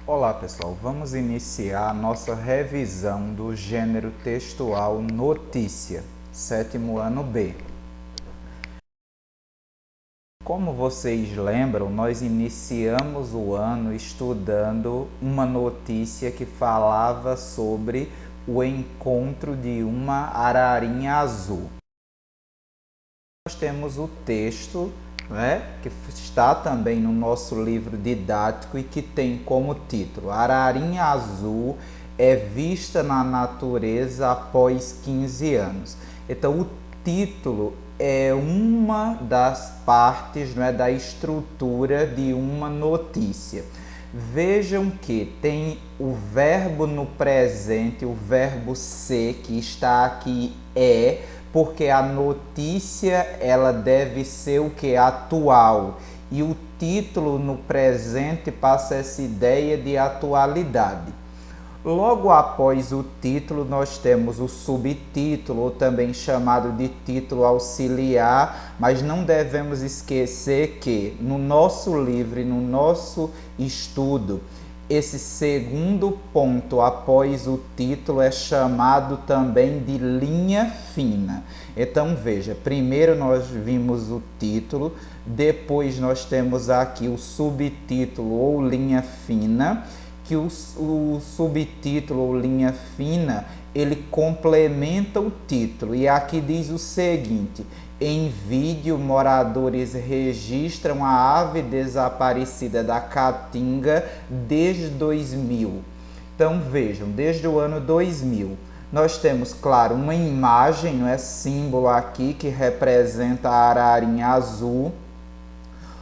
Olá pessoal, vamos iniciar a nossa revisão do gênero textual notícia, sétimo ano B. Como vocês lembram, nós iniciamos o ano estudando uma notícia que falava sobre o encontro de uma ararinha azul. Nós temos o texto, que está também no nosso livro didático e que tem como título: Ararinha azul é vista na natureza após 15 anos. Então, o título é uma das partes, da estrutura de uma notícia. Vejam que tem o verbo no presente, o verbo ser, que está aqui porque a notícia ela deve ser o que? Atual. E o título no presente passa essa ideia de atualidade. Logo após o título, nós temos o subtítulo, ou também chamado de título auxiliar, mas não devemos esquecer que no nosso livro e no nosso estudo, esse segundo ponto após o título é chamado também de linha fina. Então veja, primeiro nós vimos o título, depois nós temos aqui o subtítulo ou linha fina, que o subtítulo ou linha fina, ele complementa o título. E aqui diz o seguinte: em vídeo, moradores registram a ave desaparecida da Caatinga desde 2000. Então vejam, desde o ano 2000. Nós temos, claro, uma imagem, símbolo aqui, que representa a ararinha azul.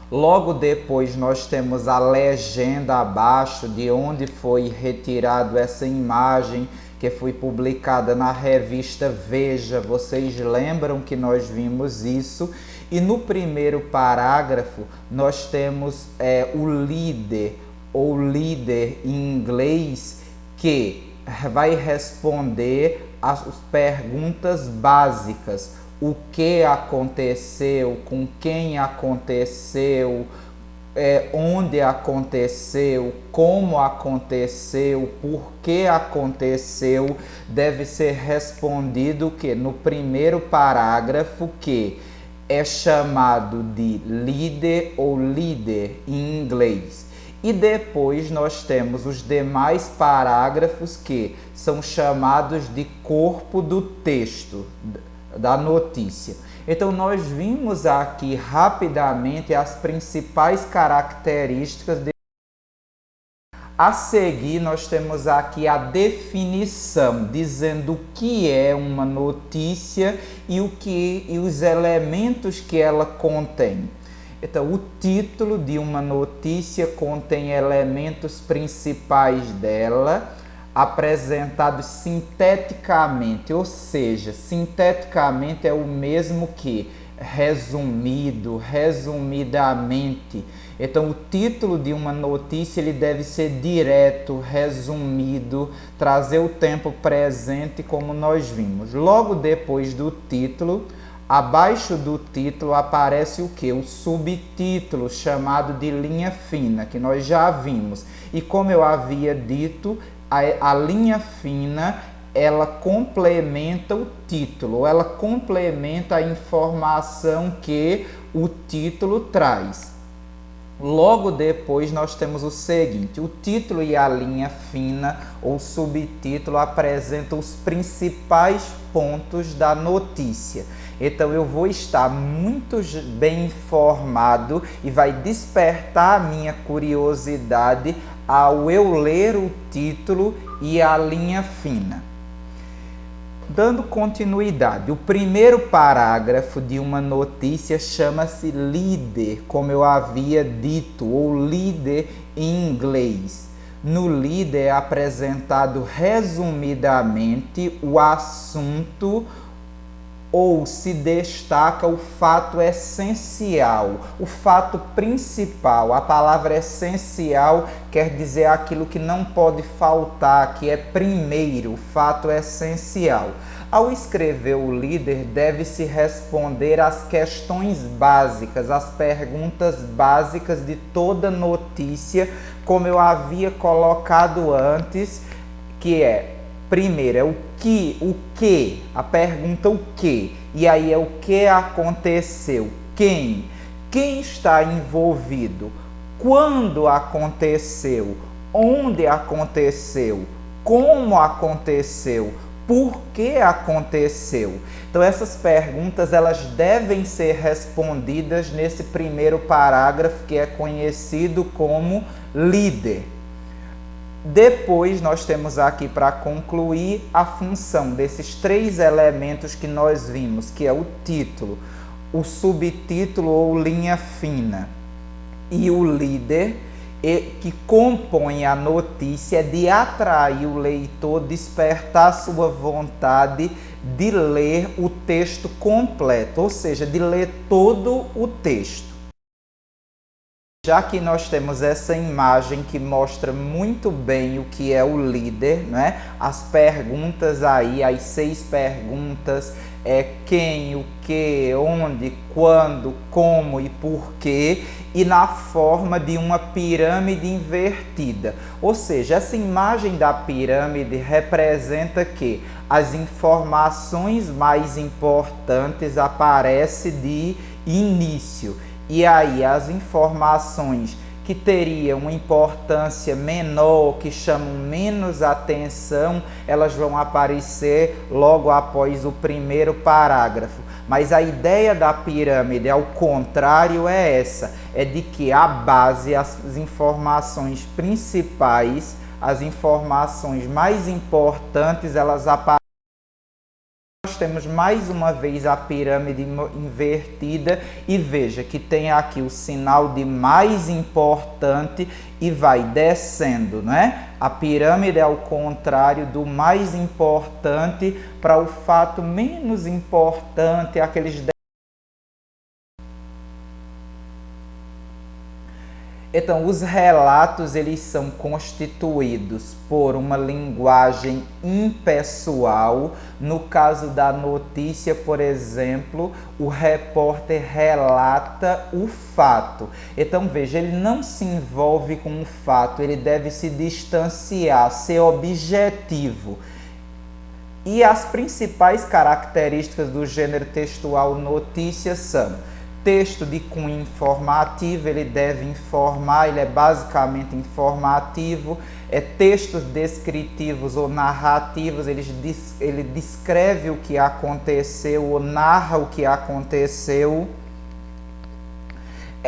Logo depois nós temos a legenda abaixo de onde foi retirado essa imagem, que foi publicada na revista Veja. Vocês lembram que nós vimos isso? E no primeiro parágrafo nós temos o líder, ou líder em inglês, que vai responder as perguntas básicas: o que aconteceu, com quem aconteceu, onde aconteceu, como aconteceu, por que aconteceu. Deve ser respondido que no primeiro parágrafo, que é chamado de líder ou líder em inglês. E depois nós temos os demais parágrafos, que são chamados de corpo do texto da notícia. Então nós vimos aqui rapidamente as principais características. A seguir nós temos aqui a definição, dizendo o que é uma notícia e os elementos que ela contém. Então, o título de uma notícia contém elementos principais dela, apresentados sinteticamente, ou seja, sinteticamente é o mesmo que resumido, resumidamente. Então, o título de uma notícia ele deve ser direto, resumido, trazer o tempo presente, como nós vimos. Logo depois do título, abaixo do título aparece o que? O subtítulo, chamado de linha fina, que nós já vimos. E como eu havia dito, a linha fina, ela complementa o título, ela complementa a informação que o título traz. Logo depois nós temos o seguinte: o título e a linha fina ou subtítulo apresentam os principais pontos da notícia. Então eu vou estar muito bem informado e vai despertar a minha curiosidade ao eu ler o título e a linha fina. Dando continuidade, o primeiro parágrafo de uma notícia chama-se líder, como eu havia dito, ou líder em inglês. No líder é apresentado resumidamente o assunto, ou se destaca o fato essencial, o fato principal. A palavra essencial quer dizer aquilo que não pode faltar, que é primeiro, o fato essencial. Ao escrever o líder, deve-se responder às questões básicas, às perguntas básicas de toda notícia, como eu havia colocado antes, que é, primeiro, é o que, a pergunta o que, e aí é o que aconteceu, quem está envolvido, quando aconteceu, onde aconteceu, como aconteceu, por que aconteceu. Então essas perguntas elas devem ser respondidas nesse primeiro parágrafo que é conhecido como líder. Depois nós temos aqui para concluir a função desses três elementos que nós vimos, que é o título, o subtítulo ou linha fina e o líder, que compõe a notícia de atrair o leitor, despertar sua vontade de ler o texto completo, ou seja, de ler todo o texto. Já que nós temos essa imagem que mostra muito bem o que é o líder, né? As perguntas aí, as 6 perguntas, quem, o que, onde, quando, como e porquê, e na forma de uma pirâmide invertida. Ou seja, essa imagem da pirâmide representa que as informações mais importantes aparecem de início. E aí as informações que teriam uma importância menor, que chamam menos atenção, elas vão aparecer logo após o primeiro parágrafo. Mas a ideia da pirâmide, ao contrário, é essa, é de que a base, as informações principais, as informações mais importantes, elas aparecem. Nós temos mais uma vez a pirâmide invertida e veja que tem aqui o sinal de mais importante e vai descendo, né? A pirâmide é ao contrário do mais importante para o fato menos importante, aqueles. Então, os relatos eles são constituídos por uma linguagem impessoal. No caso da notícia, por exemplo, o repórter relata o fato. Então, veja, ele não se envolve com o fato, ele deve se distanciar, ser objetivo. E as principais características do gênero textual notícia são: texto de cunho informativo, ele deve informar, ele é basicamente informativo. Textos descritivos ou narrativos, ele descreve o que aconteceu ou narra o que aconteceu.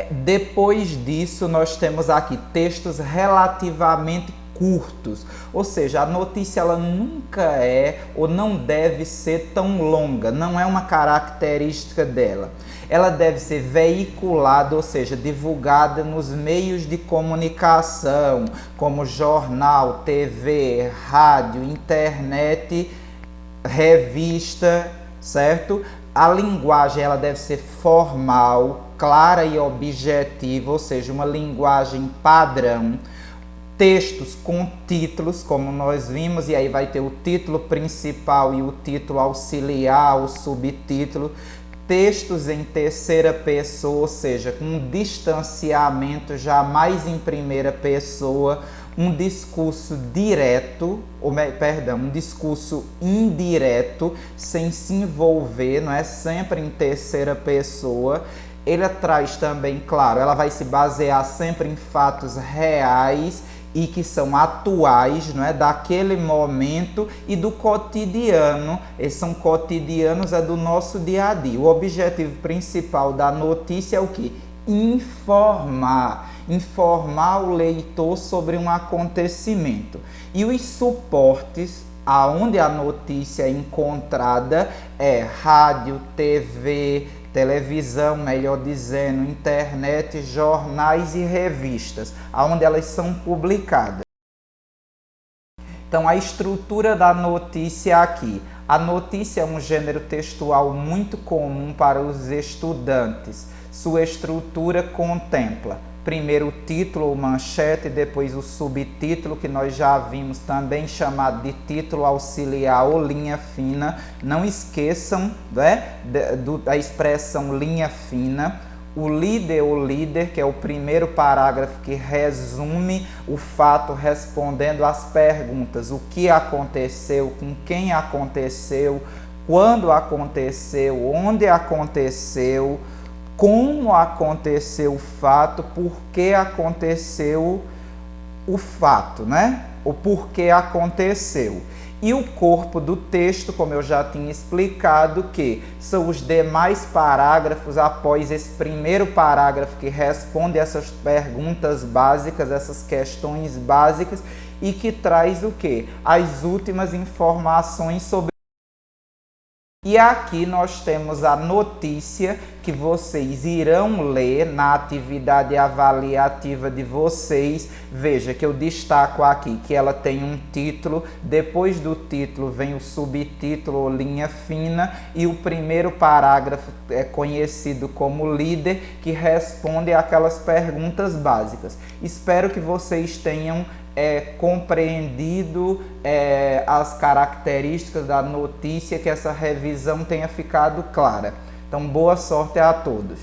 Depois disso, nós temos aqui textos relativamente curtos, ou seja, a notícia ela nunca é ou não deve ser tão longa, não é uma característica dela. Ela deve ser veiculada, ou seja, divulgada nos meios de comunicação, como jornal, TV, rádio, internet, revista, certo? A linguagem ela deve ser formal, clara e objetiva, ou seja, uma linguagem padrão. Textos com títulos, como nós vimos, e aí vai ter o título principal e o título auxiliar, o subtítulo. Textos em terceira pessoa, ou seja, com um distanciamento jamais em primeira pessoa, um discurso direto, um discurso indireto, sem se envolver, não é sempre em terceira pessoa. Ele traz também, claro, ela vai se basear sempre em fatos reais e que são atuais, não é, daquele momento e do cotidiano. Esses são cotidianos, é do nosso dia a dia. O objetivo principal da notícia é o quê? Informar o leitor sobre um acontecimento. E os suportes aonde a notícia é encontrada é rádio, TV, televisão, melhor dizendo, internet, jornais e revistas, onde elas são publicadas. Então, a estrutura da notícia aqui. A notícia é um gênero textual muito comum para os estudantes. Sua estrutura contempla, primeiro o título ou manchete, depois o subtítulo, que nós já vimos também chamado de título auxiliar ou linha fina. Não esqueçam, né, da expressão linha fina. O líder ou líder, que é o primeiro parágrafo que resume o fato respondendo às perguntas: o que aconteceu, com quem aconteceu, quando aconteceu, onde aconteceu, como aconteceu o fato, por que aconteceu o fato, né? O porquê aconteceu. E o corpo do texto, como eu já tinha explicado, que são os demais parágrafos após esse primeiro parágrafo que responde essas perguntas básicas, essas questões básicas, e que traz o quê? As últimas informações sobre. E aqui nós temos a notícia que vocês irão ler na atividade avaliativa de vocês. Veja que eu destaco aqui que ela tem um título, depois do título vem o subtítulo ou linha fina, e o primeiro parágrafo é conhecido como líder, que responde aquelas perguntas básicas. Espero que vocês tenham compreendido as características da notícia, que essa revisão tenha ficado clara. Então, boa sorte a todos.